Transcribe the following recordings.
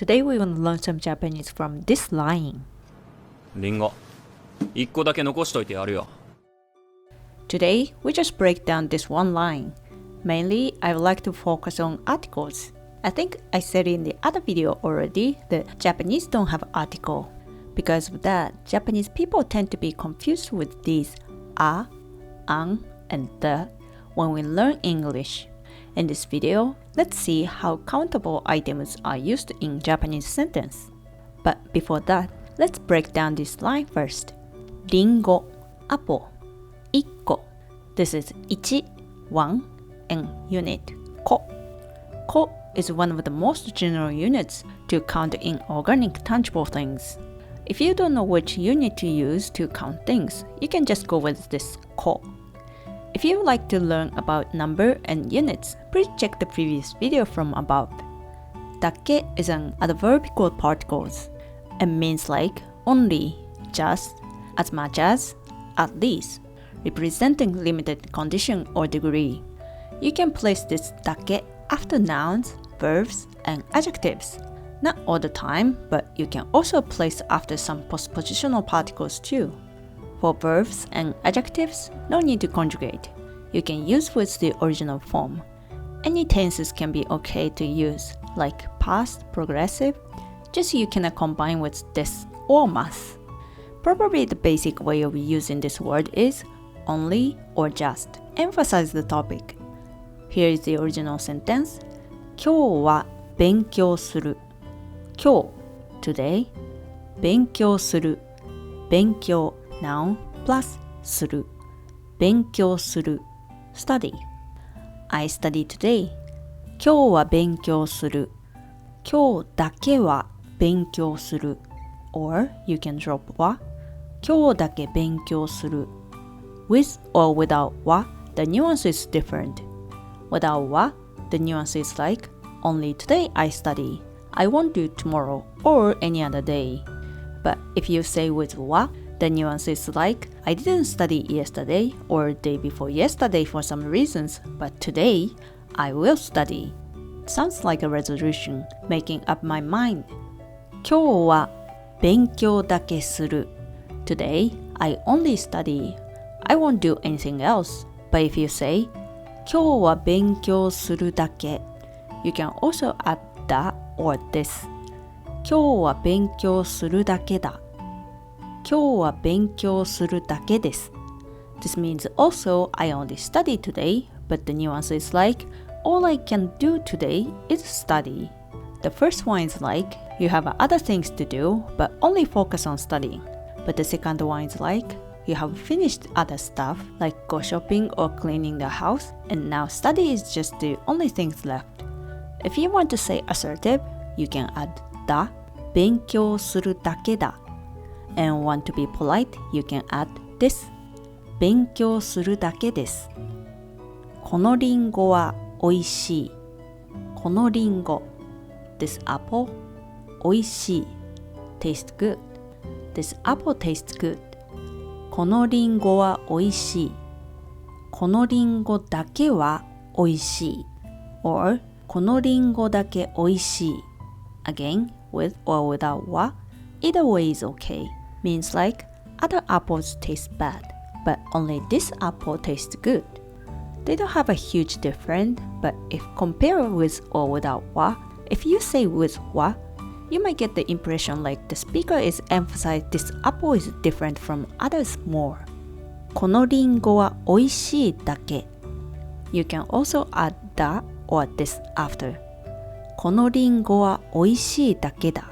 Today we want to learn some Japanese from this line. リンゴ1個だけ残しといてやるよ。 Today we just break down this one line. Mainly, I would like to focus on articles. I think I said in the other video already that Japanese don't have article. Because of that, Japanese people tend to be confused with these a, an, and the when we learn English. In this video, let's see how countable items are used in Japanese sentence. But before that, let's break down this line first. リンゴ apple 1個 This is 1, 1 and unit 個 個 is one of the most general units to count in organic tangible things. If you don't know which unit to use to count things, you can just go with this 個 If you would like to learn about number and units, please check the previous video from above. Dake is an adverbial particle and means like only, just, as much as, at least, representing limited condition or degree. You can place this dake after nouns, verbs, and adjectives. Not all the time, but you can also place after some postpositional particles too. For verbs and adjectives, no need to conjugate. You can use with the original form. Any tenses can be okay to use, like past, progressive, just you cannot combine with this or must. Probably the basic way of using this word is only or just. Emphasize the topic. Here is the original sentence. 今日は勉強する。今日 today 勉強する勉強 noun plus する勉強する study I study today 今日は勉強する今日だけは勉強する or you can drop は今日だけ勉強する with or without は the nuance is different without は the nuance is like only today I study I won't do tomorrow or any other day. But if you say with wa, the nuance is like I didn't study yesterday or day before yesterday for some reasons, but today I will study. Sounds like a resolution, making up my mind. 今日は勉強だけする Today I only study. I won't do anything else. But if you say 今日は勉強するだけ You can also add that or this 今日は勉強するだけだ今日は勉強するだけです This means also I only study today, but the nuance is like all I can do today is study. The first one is like you have other things to do, but only focus on studying. But the second one is like you have finished other stuff like go shopping or cleaning the house, and now study is just the only things left. If you want to say assertive, you can add だ勉強するだけだ and want to be polite, you can add this 勉強するだけですこのリンゴはおいしいこのリンゴ This apple おいしい Taste good This apple tastes good このリンゴはおいしいこのリンゴだけはおいしい or このリンゴだけおいしい Again, with or without wa, either way is okay. Means like other apples taste bad, but only this apple tastes good. They don't have a huge difference, but if compared with or without wa, if you say with wa, you might get the impression like the speaker is emphasizing this apple is different from others more. このリンゴはおいしいだけ You can also add the or this after. このリンゴはおいしいだけだ。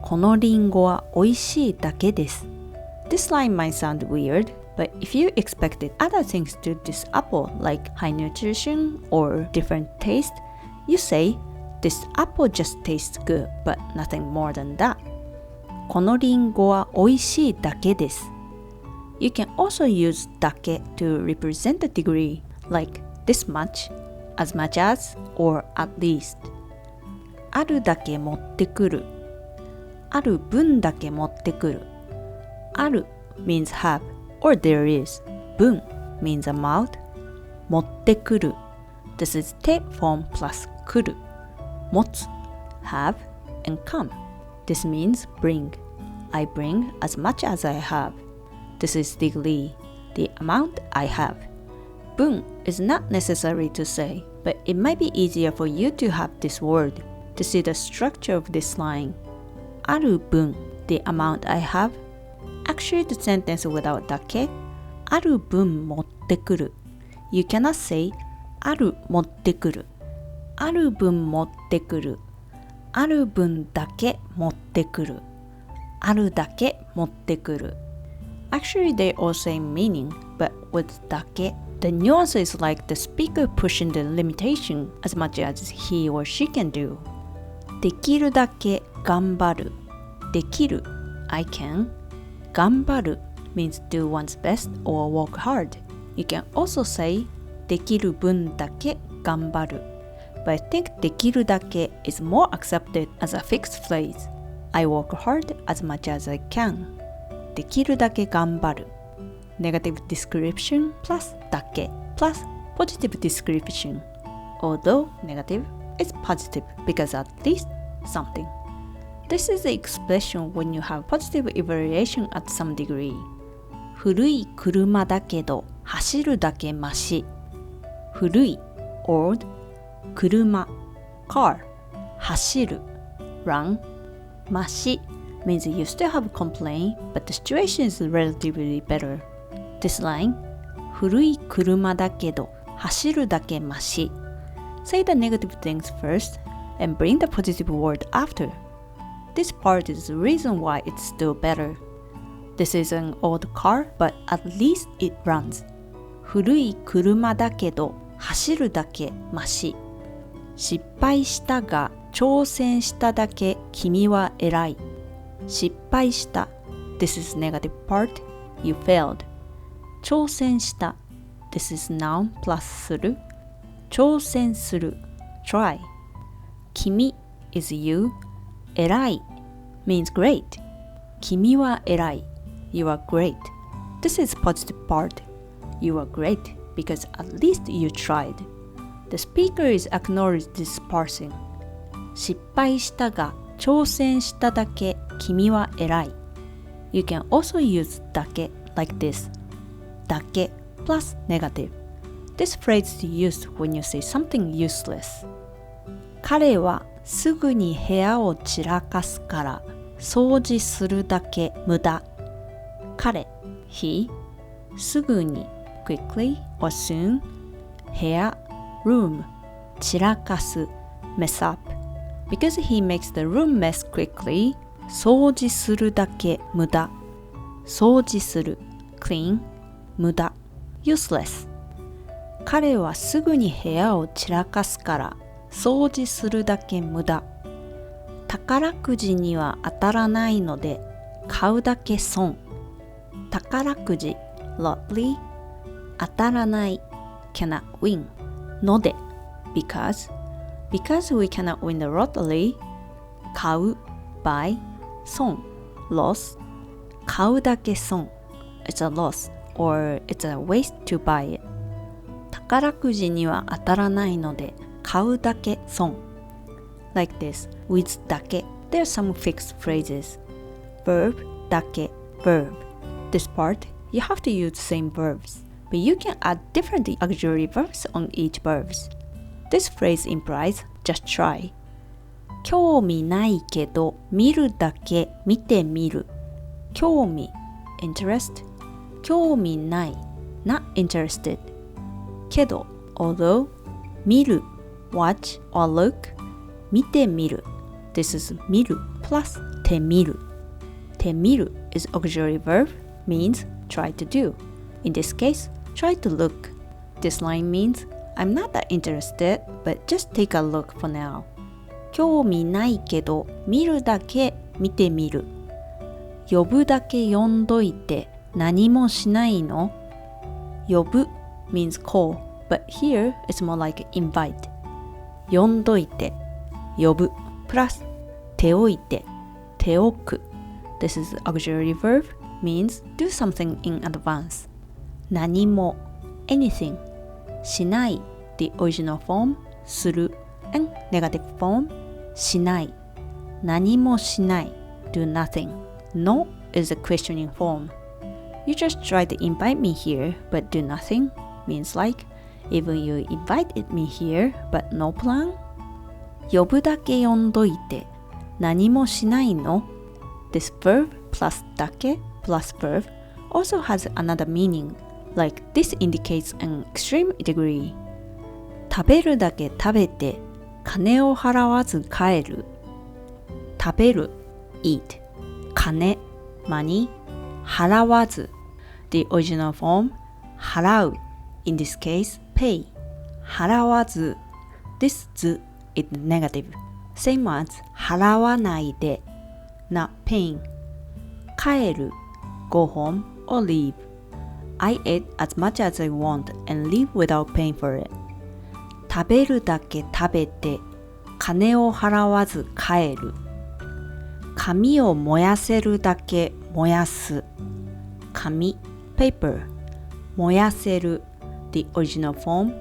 このリンゴはおいしいだけです。This line might sound weird, but if you expected other things to this apple like high nutrition or different taste, you say, this apple just tastes good, but nothing more than that. このリンゴはおいしいだけです。You can also use だけ to represent the degree, like this much, as much as, or at least. あるだけ持ってくる。ある分だけ持ってくる。ある means have, or there is. 分 means amount. 持ってくる This is te form plus くる持つ have and come. This means bring. I bring as much as I have. This is degree, the amount I have. Bun is not necessary to say, but it might be easier for you to have this word to see the structure of this line. Aru bun, the amount I have. Actually, the sentence without dake, aru bun motte kuru. You cannot say aru motte kuru. Aru bun motte kuru. Aru bun dake motte kuru. Aru dake motte kuru. Actually, they all same meaning, but with dake, the nuance is like the speaker pushing the limitation as much as he or she can do. Dekiru dake ganbaru. Dekiru, I can. Ganbaru means do one's best or work hard. You can also say dekiru bun dake ganbaru. But I think dekiru dake is more accepted as a fixed phrase. I work hard as much as I can. Dekiru dake ganbaru. Negative description plus dake plus positive description. Although negative, it's positive because at least something. This is the expression when you have positive evaluation at some degree. 古い車だけど走るだけマシ。古い old 車 car 走る run マシ means you still have a complaint but the situation is relatively better. This line 古い車だけど走るだけマシ Say the negative things first and bring the positive word after. This part is the reason why it's still better. This is an old car, but at least it runs. 古い車だけど走るだけマシ。失敗したが挑戦しただけ君は偉い。失敗した。This is negative part. You failed. 挑戦した。This is noun plus する。挑戦する。Try. 君 is you. 偉い means great. 君は偉い You are great. This is positive part. You are great because at least you tried. The speaker is acknowledged this parsing. 失敗したが挑戦しただけ君は偉い You can also use だけ like this. だけ plus negative. This phrase is used when you say something useless. 彼はすぐに部屋を散らかすから掃除するだけ無駄。彼 he すぐに quickly or soon 部屋 room 散らかす mess up because he makes the room mess quickly 掃除するだけ無駄掃除する clean 無駄 useless 彼はすぐに部屋を散らかすから掃除するだけ無駄宝くじには当たらないので買うだけ損宝くじ lottery 当たらない cannot win ので because we cannot win the lottery 買う buy 損 loss 買うだけ損 it's a loss or it's a waste to buy it 宝くじには当たらないので買うだけ損 like this with だけ there are some fixed phrases verb だけ verb This part, you have to use same verbs, but you can add different auxiliary verbs on each verbs. This phrase implies just try. 興味ないけど見るだけ見てみる。興味 interest 興味ない not interested けど although 見る watch or look 見てみる This is 見る plus てみる。てみる is auxiliary verb means try to do. In this case, try to look. This line means I'm not that interested, but just take a look for now. 興味ないけど見るだけ見てみる。呼ぶだけ呼んどいて何もしないの？呼ぶ means call, but here it's more like invite. 呼んどいて呼ぶ plus 手置いて手置く This is auxiliary verb means do something in advance. 何も anything しない the original form する and negative form しない何もしない do nothing. No is a questioning form. You just try to invite me here but do nothing means like even you invited me here but no plan. 呼ぶだけ呼んどいて何もしないの This verb plus だけ plus verb also has another meaning, like this indicates an extreme degree. 食べるだけ食べて金を払わず帰る。食べる eat 金 money 払わず the original form 払う in this case pay 払わず this z is negative same as 払わないで not paying 帰る go home or leave I ate as much as I want and leave without paying for it 食べるだけ食べて金を払わず帰る紙を燃やせるだけ燃やす紙 paper 燃やせる the original form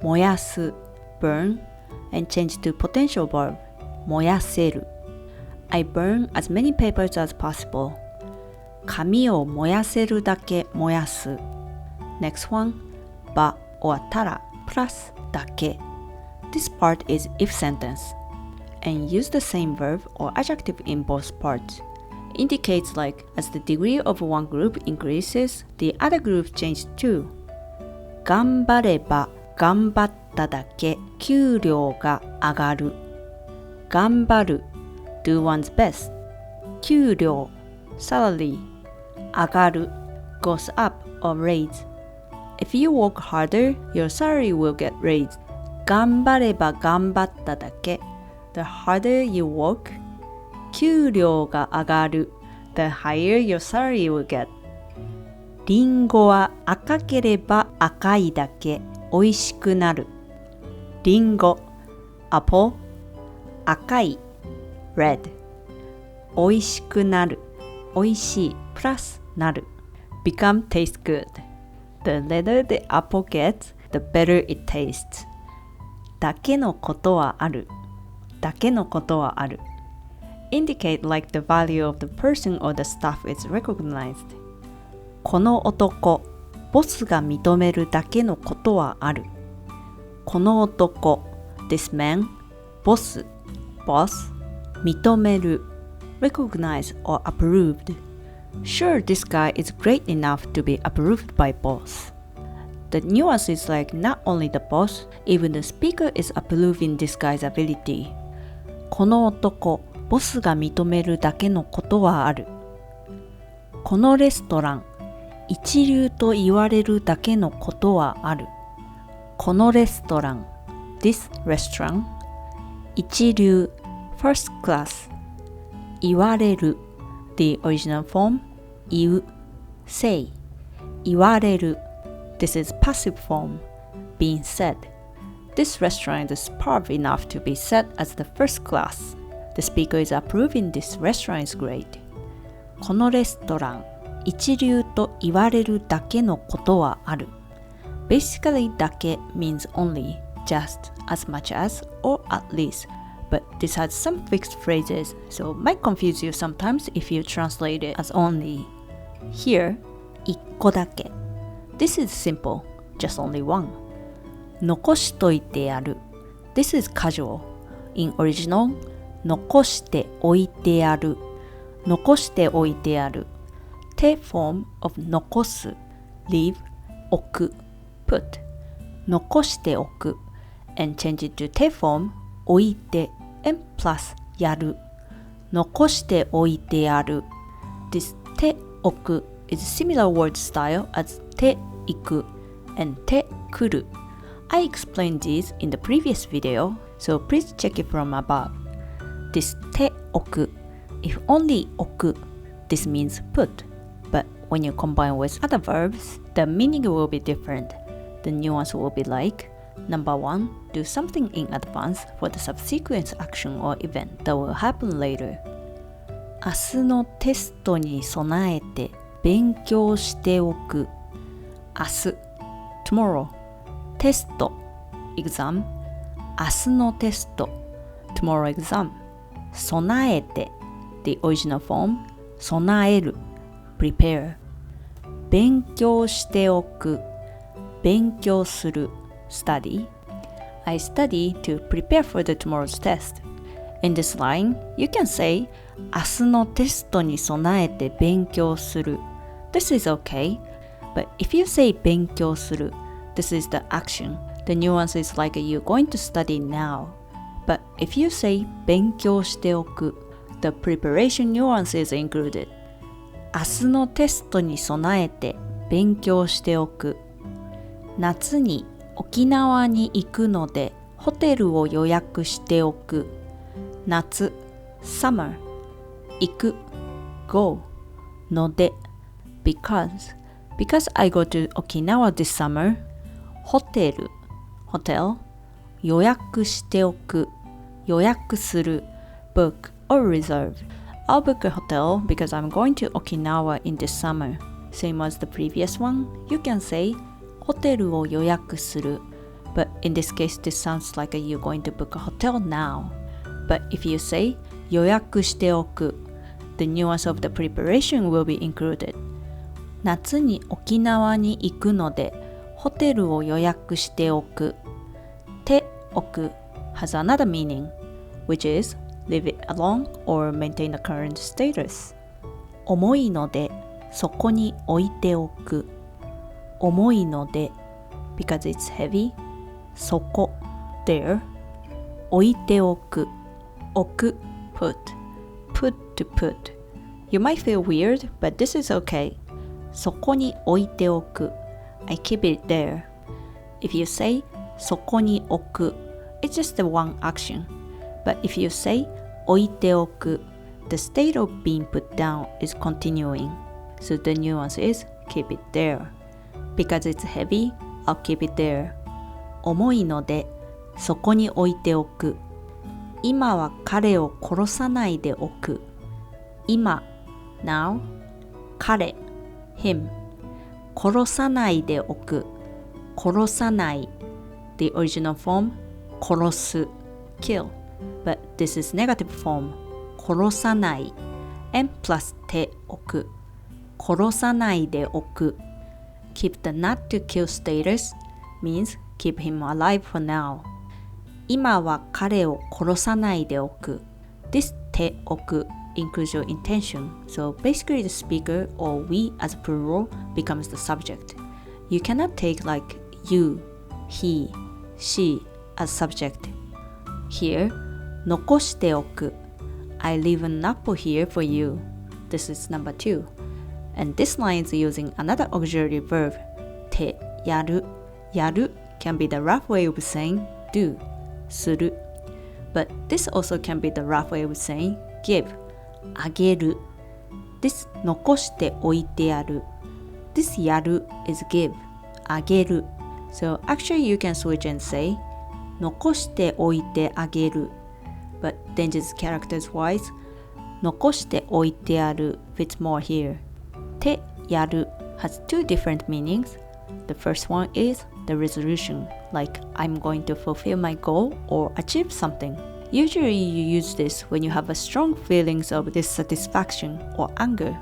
燃やす burn and change to potential verb 燃やせる I burn as many papers as possible 紙を燃やせるだけ燃やす Next one ば or たら plus だけ This part is if sentence and use the same verb or adjective in both parts. Indicates like as the degree of one group increases, the other group changes too. 頑張れば頑張っただけ給料が上がる。頑張る do one's best. 給料 salary 上がる goes up or raise. If you work harder, your salary will get raised. 頑張れば頑張っただけ The harder you work, 給料が上がる The higher your salary will get. リンゴは赤ければ赤いだけ美味しくなる。リンゴ Apple 赤い Red 美味しくなる美味しい plus なる Become taste good. The later the apple gets, the better it tastes. だけのことはある。だけのことはある。Indicate like the value of the person or the stuff is recognized. この男、ボスが認めるだけのことはある。この男、this man, ボス、boss, 認める、recognize or approved. Sure, this guy is great enough to be approved by boss. The nuance is like not only the boss, even the speaker is approving this guy's ability. この男、ボスが認めるだけのことはある。このレストラン、一流と言われるだけのことはある。このレストラン、this restaurant, 一流、first class, 言われる、the original form, 言う、say, 言われる。This is passive form, being said. This restaurant is superb enough to be set as the first class. The speaker is approving this restaurant is great. このレストラン、一流と言われるだけのことはある。Basically, だけ means only, just, as much as, or at least. But this has some fixed phrases, so might confuse you sometimes if you translate it as only. Here, 一個だけ. This is simple, just only one. 残しといてやる. This is casual. In original, 残しておいてやる. 残しておいてやる. Te form of 残す, leave, 置く, put. 残しておく and change it to te form, 置いて and plus やる. 残しておいてやる. This て置く is similar word style as て行く and て来る. I explained these in the previous video, so please check it from above. This て置く, if only 置く, this means put, but when you combine with other verbs, the meaning will be different. The nuance will be like, number 1, do something in advance for the subsequent action or event that will happen later. 明日のテストに備えて勉強しておく. 明日 tomorrow, テスト exam, 明日のテスト tomorrow exam, 備えて the original form 備える prepare 勉強しておく勉強する study I study to prepare for the tomorrow's test. In this line, you can say 明日のテストに備えて勉強する This is okay, but if you say 勉強する This is the action. The nuance is like you're going to study now. But if you say 勉強しておく The preparation nuance is included. 明日のテストに備えて勉強しておく夏に沖縄に行くのでホテルを予約しておく夏 summer 行く go ので because I go to Okinawa this summer ホテル hotel 予約しておく予約する book or reserve I'll book a hotel because I'm going to Okinawa in this summer same as the previous one you can say ホテルを予約する But in this case, this sounds like you're going to book a hotel now. But if you say 予約しておく The nuance of the preparation will be included. 夏に沖縄に行くのでホテルを予約しておくておく has another meaning, which is leave it alone or maintain the current status. 重いのでそこに置いておく重いので because it's heavy そこ there 置いておく置く put to put You might feel weird, but this is okay そこに置いておく I keep it there If you say そこに置く It's just the one action But if you say 置いておく The state of being put down is continuing So the nuance is keep it there Because it's heavy, I'll keep it there. 重いので、そこに置いておく。今は彼を殺さないでおく。今、now, 彼、him. 殺さないでおく。殺さない。The original form, 殺す、kill. But this is negative form, 殺さない。and plus ておく。殺さないでおく。Keep the not to kill status means keep him alive for now. 今は彼を殺さないでおく。This ておく includes your intention. So basically the speaker or we as plural becomes the subject. You cannot take like you, he, she as subject. Here, 残しておく. I leave an apple here for you. This is number 2.And this line is using another auxiliary verb, て、やる。やる can be the rough way of saying do, する。But this also can be the rough way of saying give, あげる。This 残しておいてやる。This やる is give, あげる。So actually you can switch and say 残しておいてあげる。But then just characters wise, 残しておいてやる fits more here.てやる has two different meanings. The first one is the resolution, like I'm going to fulfill my goal or achieve something. Usually you use this when you have a strong feelings of dissatisfaction or anger,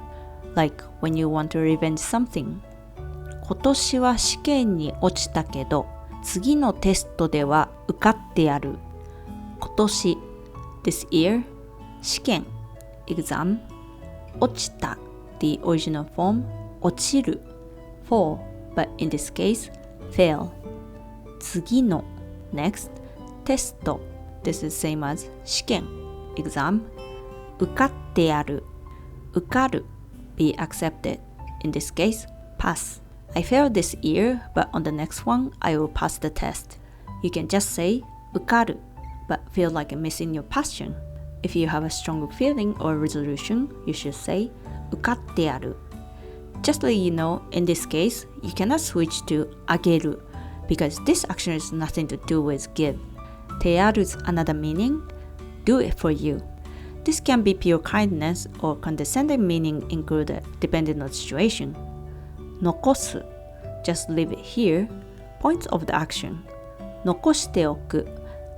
like when you want to revenge something. 今年は試験に落ちたけど、次のテストでは受かってやる。今年 this year 試験 exam 落ちたThe original form 落ちる fall, but in this case fail. 次の next テスト This is same as 試験 exam 受かってやる受かる be accepted. In this case pass. I failed this year, but on the next one I will pass the test. You can just say 受かる but feel like missing your passion. If you have a strong feeling or resolution, you should say 受かってやる Just so you know, in this case, you cannot switch to あげる because this action has nothing to do with give. てやる is another meaning, do it for you. This can be pure kindness or condescending meaning included depending on the situation. 残す just leave it here, points of the action. 残しておく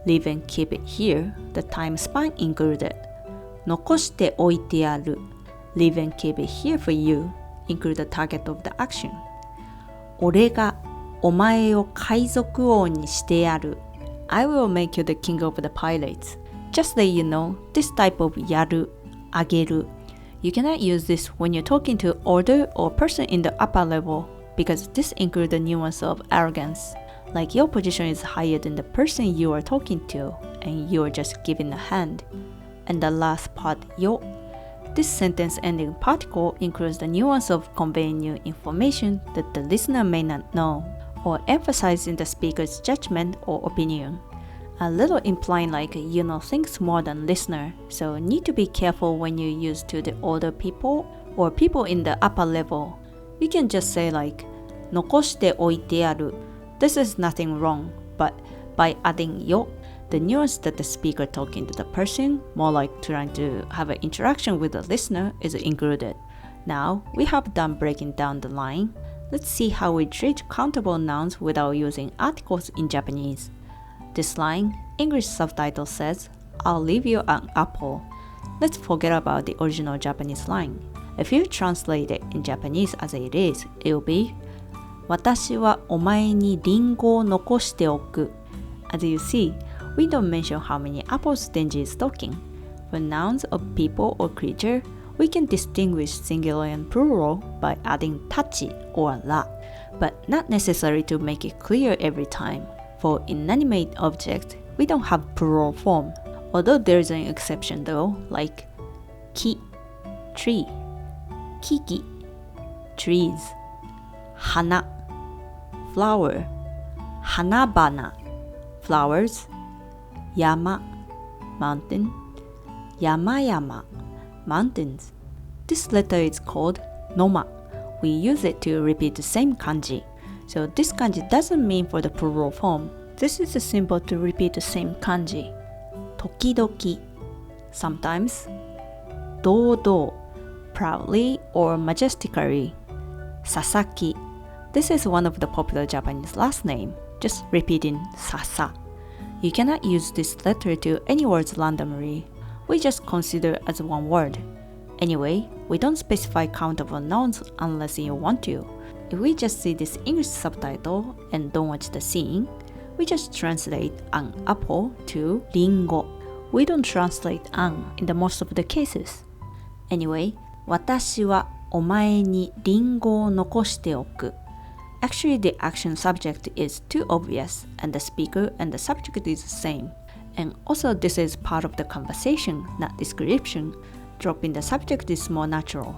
leave and keep it here, the time span included. 残しておいてある Leave and keep it here for you include the target of the action 俺がお前を海賊王にしてやる I will make you the king of the pirates Just that you know, this type of yaru, あげる You cannot use this when you're talking to older or person in the upper level because this includes the nuance of arrogance. Like your position is higher than the person you are talking to and you are just giving a hand. And the last part, yo. This sentence ending particle includes the nuance of conveying new information that the listener may not know or emphasizing the speaker's judgment or opinion. A little implying like you know things more than listener, so need to be careful when you use to the older people or people in the upper level. You can just say like 残しておいてある This is nothing wrong, but by adding yo, the nuance that the speaker talking to the person, more like trying to have an interaction with the listener, is included. Now we have done breaking down the line. Let's see how we treat countable nouns without using articles in Japanese.This line, English subtitle says, I'll leave you an apple. Let's forget about the original Japanese line. If you translate it in Japanese as it is, it will be 私はお前にリンゴを残しておく. As you see, we don't mention how many apples Denji is talking. For nouns of people or creature, we can distinguish singular and plural by adding tachi or ra, but not necessary to make it clear every time.For inanimate objects, we don't have plural form, although there's an exception though, like ki, tree, kiki, trees, hana, flower, hanabana, flowers, yama, mountain, yamayama, mountains. This letter is called noma. We use it to repeat the same kanji.So this kanji doesn't mean for the plural form. This is a symbol to repeat the same kanji. Tokidoki, sometimes. Dodo, proudly or majestically. Sasaki, this is one of the popular Japanese last name, just repeating sasa. You cannot use this letter to any words randomly. We just consider as one word. Anyway, we don't specify countable nouns unless you want to.If we just see this English subtitle and don't watch the scene, we just translate an apple to ringo. We don't translate an in the most of the cases. Anyway, 私はお前にリンゴを残しておく. Actually, the action subject is too obvious, and the speaker and the subject is the same. And also, this is part of the conversation, not description. Dropping the subject is more natural.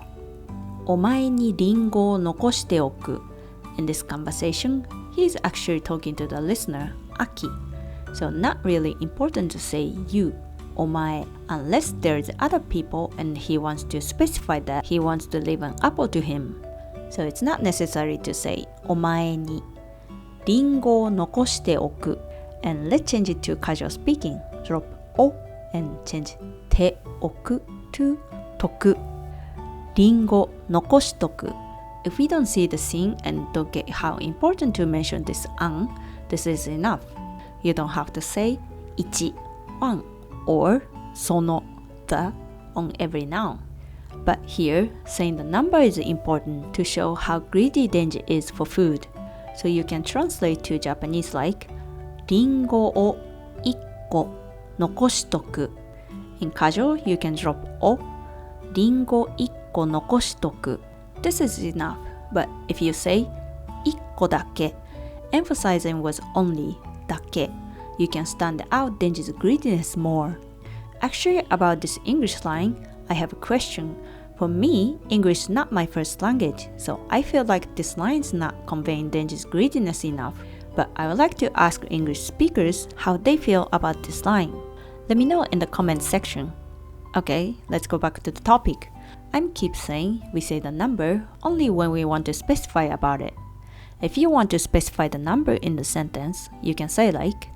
お前にリンゴを残しておく In this conversation, he is actually talking to the listener, Aki. So not really important to say you, お前 unless there is other people and he wants to specify that he wants to leave an apple to him. So it's not necessary to say お前にリンゴを残しておく And let's change it to casual speaking. Drop お and change ておく to とくリンゴ残しとく If we don't see the scene and don't get how important to mention this an, this is enough. You don't have to say 1, 1 or その the on every noun. But here, saying the number is important to show how greedy Denji is for food. So you can translate to Japanese like リンゴを1個残しとく In casual, you can drop おリンゴ1個残しとく This is enough, but if you say 1個だけ emphasizing was only だけ you can stand out Denji's greediness more. Actually, about this English line, I have a question. For me, English is not my first language, so I feel like this line is not conveying Denji's greediness enough. But I would like to ask English speakers how they feel about this line. Let me know in the comments section. Okay, let's go back to the topic. I'm keep saying we say the number only when we want to specify about it. If you want to specify the number in the sentence, you can say like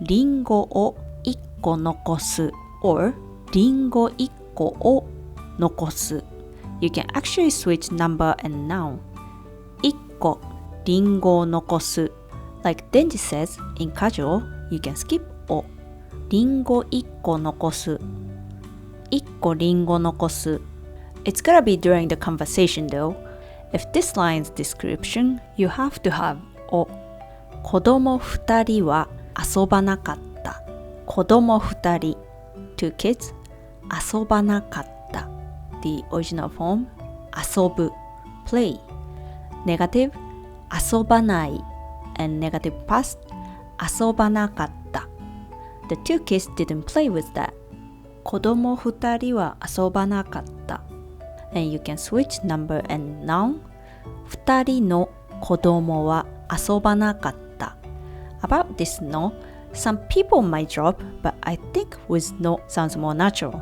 リンゴを1個残す or リンゴ1個を残す You can actually switch number and noun. 1個リンゴを残す Like Denji says, in casual, you can skip をリンゴ1個残す1個リンゴ残す It's gotta be during the conversation though. If this line's description, you have to have お子供2人は遊ばなかった子供2人 two kids 遊ばなかった The original form 遊ぶ play Negative 遊ばない and negative past 遊ばなかった The two kids didn't play with that 子供2人は遊ばなかった And you can switch number and noun 2人の子供は遊ばなかった About this no, some people might drop, but I think with no sounds more natural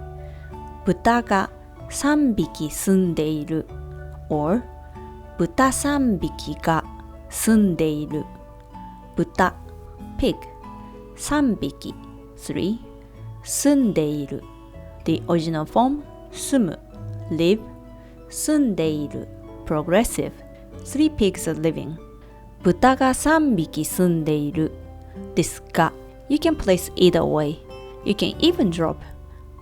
豚が3匹住んでいる or 豚3匹が住んでいる豚 pig 3匹3住んでいる The original form 住む live 住んでいる progressive 3 pigs are living 豚が3匹住んでいるですが You can place either way You can even drop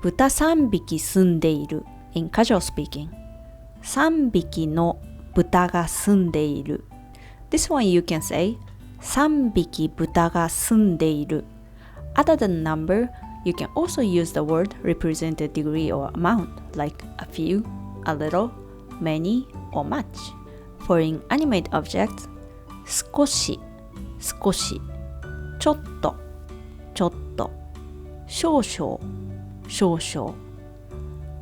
豚3匹住んでいる in casual speaking 3匹の豚が住んでいる This one you can say 3匹豚が住んでいる Other than number, you can also use the word represented degree or amount like a few, a little, many, or much For inanimate objects 少し少しちょっとちょっと少々少々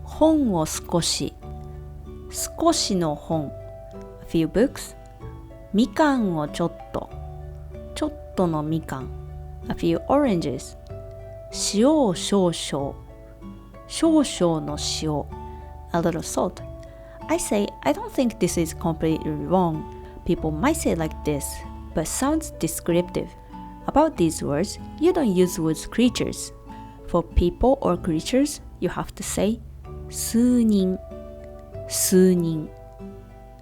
本を少し少しの本 A few books みかんをちょっとちょっとのみかん A few oranges 塩を少々少々の塩 A little salt I say I don't think this is completely wrong People might say like this but sounds descriptive About these words, you don't use words creatures. For people or creatures, you have to say 数人数人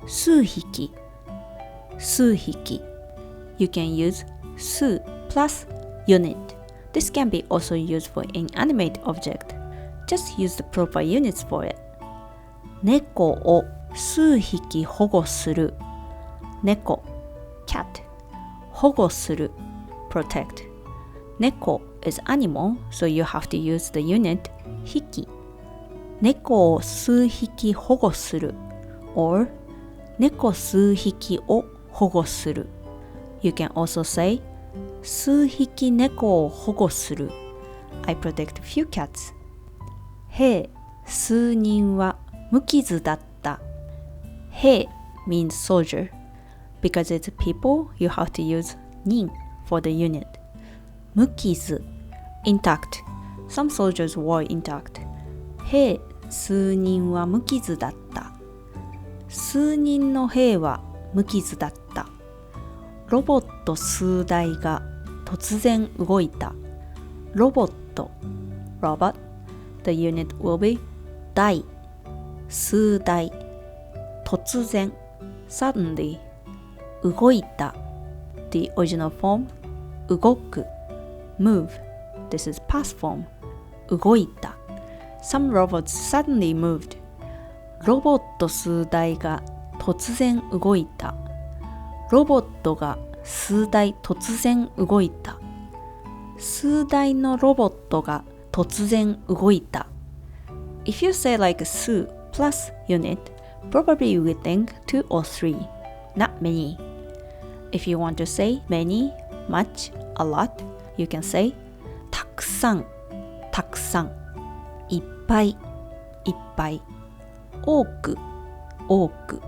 数匹数匹 You can use 数 plus unit. This can be also used for inanimate object. Just use the proper units for it. 猫を数匹保護する猫 cat 保護するprotect. 猫 is animal, so you have to use the unit 匹猫を数匹保護する or 猫数匹を保護する You can also say 数匹猫を保護する I protect few cats 兵数人は無傷だった兵 means soldier Because it's people, you have to use 人 for the unit. 無傷 intact. Some soldiers were intact. 兵数人は無傷だった。数人の兵は無傷だった。ロボット数台が突然動いた。ロボット robot. The unit will be 台数台突然 suddenly動いた The original form 動く move This is past form 動いた Some robots suddenly moved ロボット数台が突然動いたロボットが数台突然動いた数台のロボットが突然動いた If you say like 数 plus unit probably you would think 2 or 3 not many If you want to say many, much, a lot, you can say たくさん、たくさんいっぱい、いっぱい多く、多く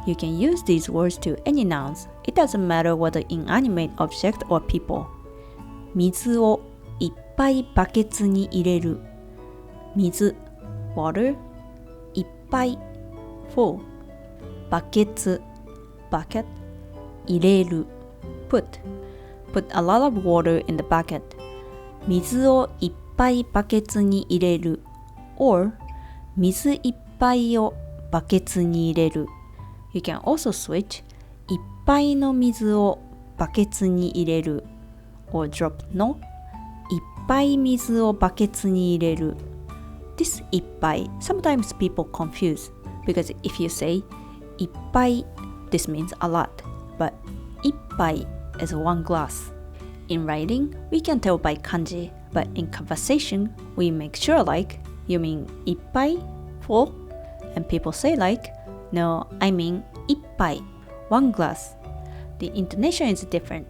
You can use these words to any nouns. It doesn't matter whether inanimate object or people. 水をいっぱいバケツに入れる水 water いっぱい full バケツ bucket 入れる put a lot of water in the bucket 水をいっぱいバケツに入れる or 水いっぱいをバケツに入れる You can also switch いっぱいの水をバケツに入れる or drop のいっぱい水をバケツに入れる This This いっぱい sometimes people confuse because if you say いっぱい this means a lot, but いっぱい is one glass. In writing, we can tell by kanji, but in conversation, we make sure like you mean いっぱい full, and people say like no, I mean いっぱい one glass. The intonation is different.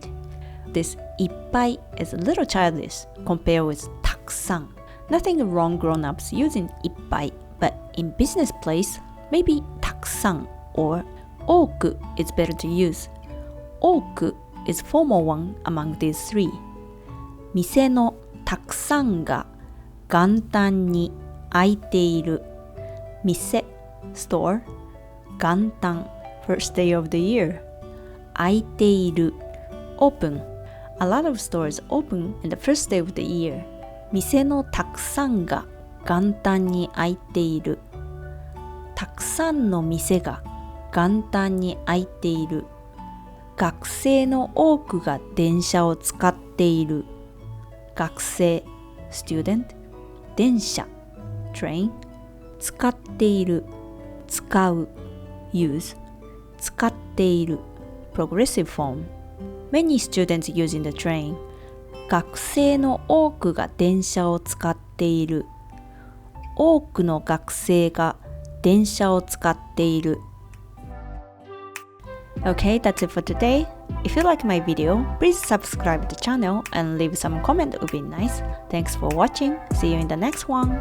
This いっぱい is a little childish compared with たくさん. Nothing wrong grown-ups using いっぱい, but in business place, maybe たくさん or 多く is better to use. 多く is formal one among these three. 店のたくさんが元旦に開いている。店 store 元旦 first day of the year. 開いている open. A lot of stores open in the first day of the year. 店のたくさんが元旦に開いている。たくさんの店が元旦に開いている。学生の多くが電車を使っている。学生 student 電車 train 使っている使う use 使っている progressive form. Many students using the train. 学生の多くが電車を使っている。多くの学生が電車を使っている。Okay, that's it for today. If you like my video, please subscribe to the channel and leave some comment, it would be nice. Thanks for watching. See you in the next one.